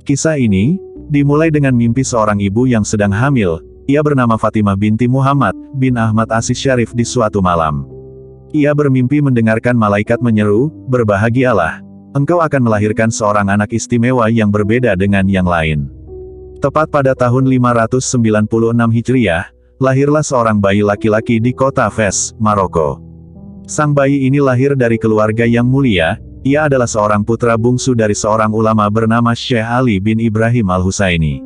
Kisah ini dimulai dengan mimpi seorang ibu yang sedang hamil. Ia bernama Fatimah binti Muhammad bin Ahmad Asis Syarif di suatu malam. Ia bermimpi mendengarkan malaikat menyeru, "Berbahagialah, engkau akan melahirkan seorang anak istimewa yang berbeda dengan yang lain." Tepat pada tahun 596 Hijriah, lahirlah seorang bayi laki-laki di kota Fes, Maroko. Sang bayi ini lahir dari keluarga yang mulia. Ia adalah seorang putra bungsu dari seorang ulama bernama Syekh Ali bin Ibrahim Al-Husaini.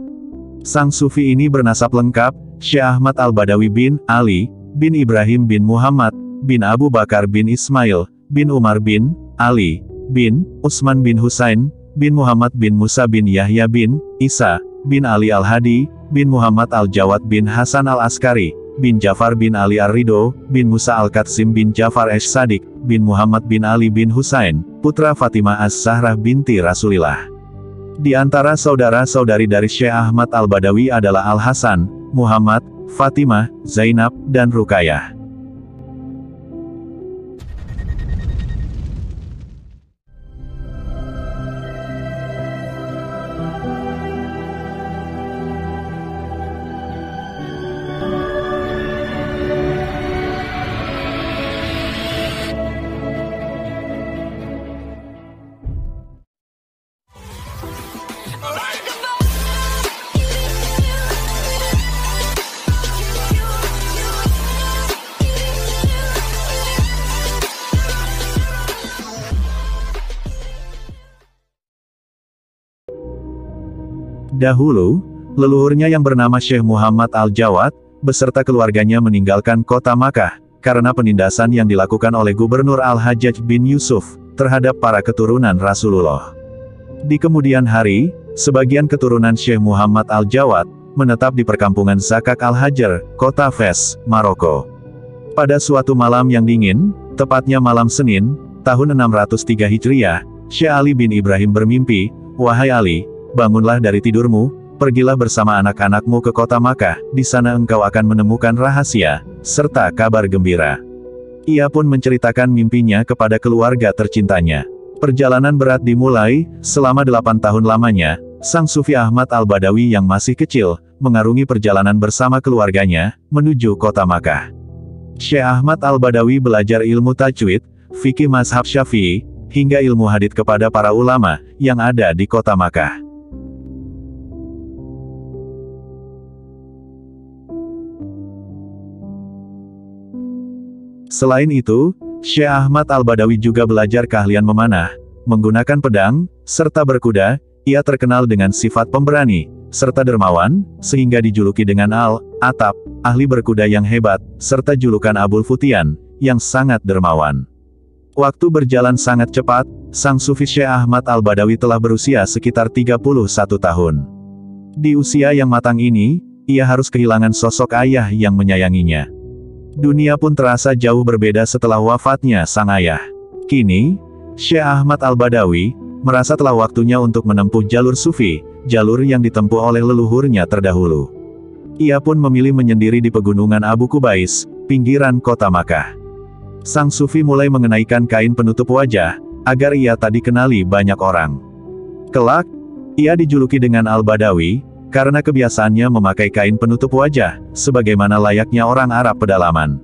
Sang sufi ini bernasab lengkap, Syekh Ahmad Al-Badawi bin Ali, bin Ibrahim bin Muhammad, bin Abu Bakar bin Ismail, bin Umar bin Ali, bin Utsman bin Husain, bin Muhammad bin Musa bin Yahya bin Isa, bin Ali Al-Hadi, bin Muhammad Al-Jawad bin Hasan Al-Askari, bin Jafar bin Ali Ar-Ridho, bin Musa Al-Qatsim bin Jafar Esh-Sadik, bin Muhammad bin Ali bin Husain, putra Fatimah Az-Zahra binti Rasulillah. Di antara saudara-saudari dari Syekh Ahmad Al-Badawi adalah Al-Hasan, Muhammad, Fatimah, Zainab, dan Ruqayyah. Dahulu, leluhurnya yang bernama Syekh Muhammad Al-Jawad, beserta keluarganya meninggalkan kota Makkah, karena penindasan yang dilakukan oleh Gubernur Al-Hajjaj bin Yusuf, terhadap para keturunan Rasulullah. Di kemudian hari, sebagian keturunan Syekh Muhammad Al-Jawad, menetap di perkampungan Zakak Al-Hajar, kota Fes, Maroko. Pada suatu malam yang dingin, tepatnya malam Senin, tahun 603 Hijriah, Syekh Ali bin Ibrahim bermimpi, "Wahai Ali, bangunlah dari tidurmu, pergilah bersama anak-anakmu ke kota Makkah, di sana engkau akan menemukan rahasia, serta kabar gembira." Ia pun menceritakan mimpinya kepada keluarga tercintanya. Perjalanan berat dimulai. Selama 8 tahun lamanya, sang Sufi Ahmad Al-Badawi yang masih kecil, mengarungi perjalanan bersama keluarganya, menuju kota Makkah. Syekh Ahmad Al-Badawi belajar ilmu tajwid, fikih mazhab Syafi'i, hingga ilmu hadits kepada para ulama, yang ada di kota Makkah. Selain itu, Syekh Ahmad Al-Badawi juga belajar keahlian memanah, menggunakan pedang, serta berkuda. Ia terkenal dengan sifat pemberani, serta dermawan, sehingga dijuluki dengan Al-Atab, ahli berkuda yang hebat, serta julukan Abul Futian, yang sangat dermawan. Waktu berjalan sangat cepat, sang Sufi Syekh Ahmad Al-Badawi telah berusia sekitar 31 tahun. Di usia yang matang ini, ia harus kehilangan sosok ayah yang menyayanginya. Dunia pun terasa jauh berbeda setelah wafatnya sang ayah. Kini, Syekh Ahmad Al-Badawi merasa telah waktunya untuk menempuh jalur sufi, jalur yang ditempuh oleh leluhurnya terdahulu. Ia pun memilih menyendiri di pegunungan Abu Kubais, pinggiran kota Makkah. Sang sufi mulai mengenaikan kain penutup wajah, agar ia tak dikenali banyak orang. Kelak, ia dijuluki dengan Al-Badawi, karena kebiasaannya memakai kain penutup wajah, sebagaimana layaknya orang Arab pedalaman.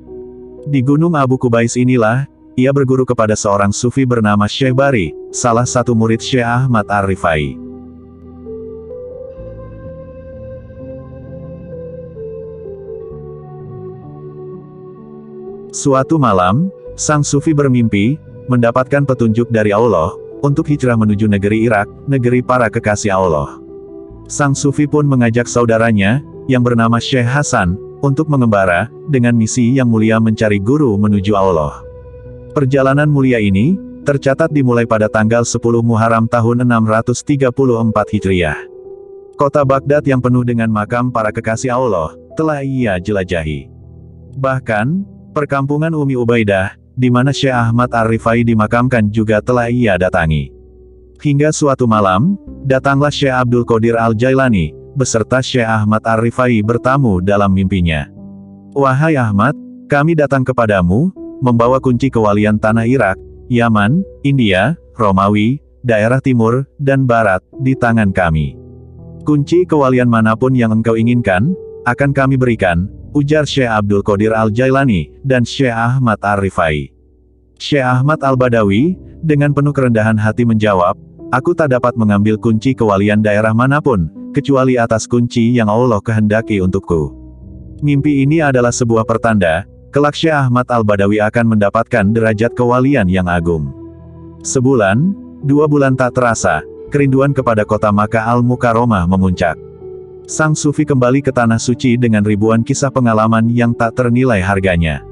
Di Gunung Abu Kubais inilah, ia berguru kepada seorang sufi bernama Syekh Bari, salah satu murid Syekh Ahmad Ar-Rifai. Suatu malam, sang sufi bermimpi, mendapatkan petunjuk dari Allah, untuk hijrah menuju negeri Irak, negeri para kekasih Allah. Sang sufi pun mengajak saudaranya, yang bernama Syekh Hasan, untuk mengembara, dengan misi yang mulia mencari guru menuju Allah. Perjalanan mulia ini, tercatat dimulai pada tanggal 10 Muharram tahun 634 Hijriah. Kota Baghdad yang penuh dengan makam para kekasih Allah, telah ia jelajahi. Bahkan, perkampungan Umi Ubaidah, di mana Syekh Ahmad Ar-Rifai dimakamkan juga telah ia datangi. Hingga suatu malam, datanglah Syekh Abdul Qadir Al-Jailani, beserta Syekh Ahmad Ar-Rifai bertamu dalam mimpinya. "Wahai Ahmad, kami datang kepadamu, membawa kunci kewalian tanah Irak, Yaman, India, Romawi, daerah timur, dan barat, di tangan kami. Kunci kewalian manapun yang engkau inginkan, akan kami berikan, ujar Syekh Abdul Qadir Al-Jailani, dan Syekh Ahmad Ar-Rifai. Syekh Ahmad Al-Badawi, dengan penuh kerendahan hati menjawab, aku tak dapat mengambil kunci kewalian daerah manapun, kecuali atas kunci yang Allah kehendaki untukku. Mimpi ini adalah sebuah pertanda, kelak Syekh Ahmad Al-Badawi akan mendapatkan derajat kewalian yang agung. Sebulan, 2 bulan tak terasa, kerinduan kepada kota Makkah Al-Mukarramah memuncak. Sang sufi kembali ke tanah suci dengan ribuan kisah pengalaman yang tak ternilai harganya.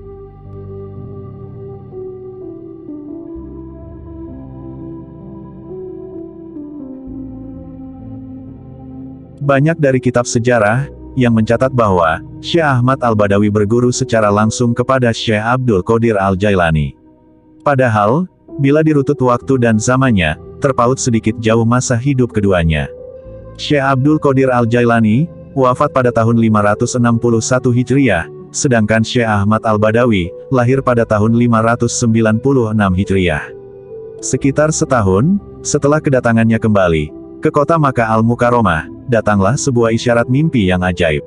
Banyak dari kitab sejarah yang mencatat bahwa Syekh Ahmad Al-Badawi berguru secara langsung kepada Syekh Abdul Qadir Al-Jailani. Padahal, bila dirutut waktu dan zamannya, terpaut sedikit jauh masa hidup keduanya. Syekh Abdul Qadir Al-Jailani wafat pada tahun 561 Hijriah, sedangkan Syekh Ahmad Al-Badawi lahir pada tahun 596 Hijriah. Sekitar setahun setelah kedatangannya kembali ke kota Makkah Al-Mukarramah, datanglah sebuah isyarat mimpi yang ajaib.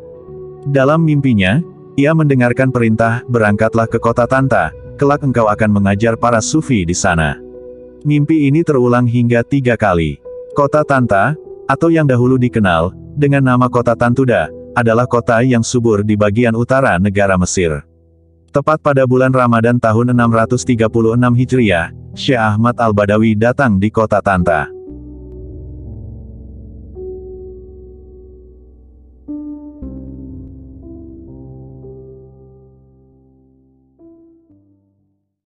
Dalam mimpinya, ia mendengarkan perintah, berangkatlah ke kota Tanta, kelak engkau akan mengajar para sufi di sana. Mimpi ini terulang hingga 3 kali. Kota Tanta, atau yang dahulu dikenal dengan nama kota Tantuda, adalah kota yang subur di bagian utara negara Mesir. Tepat pada bulan Ramadan tahun 636 Hijriah, Syekh Ahmad Al-Badawi datang di kota Tanta.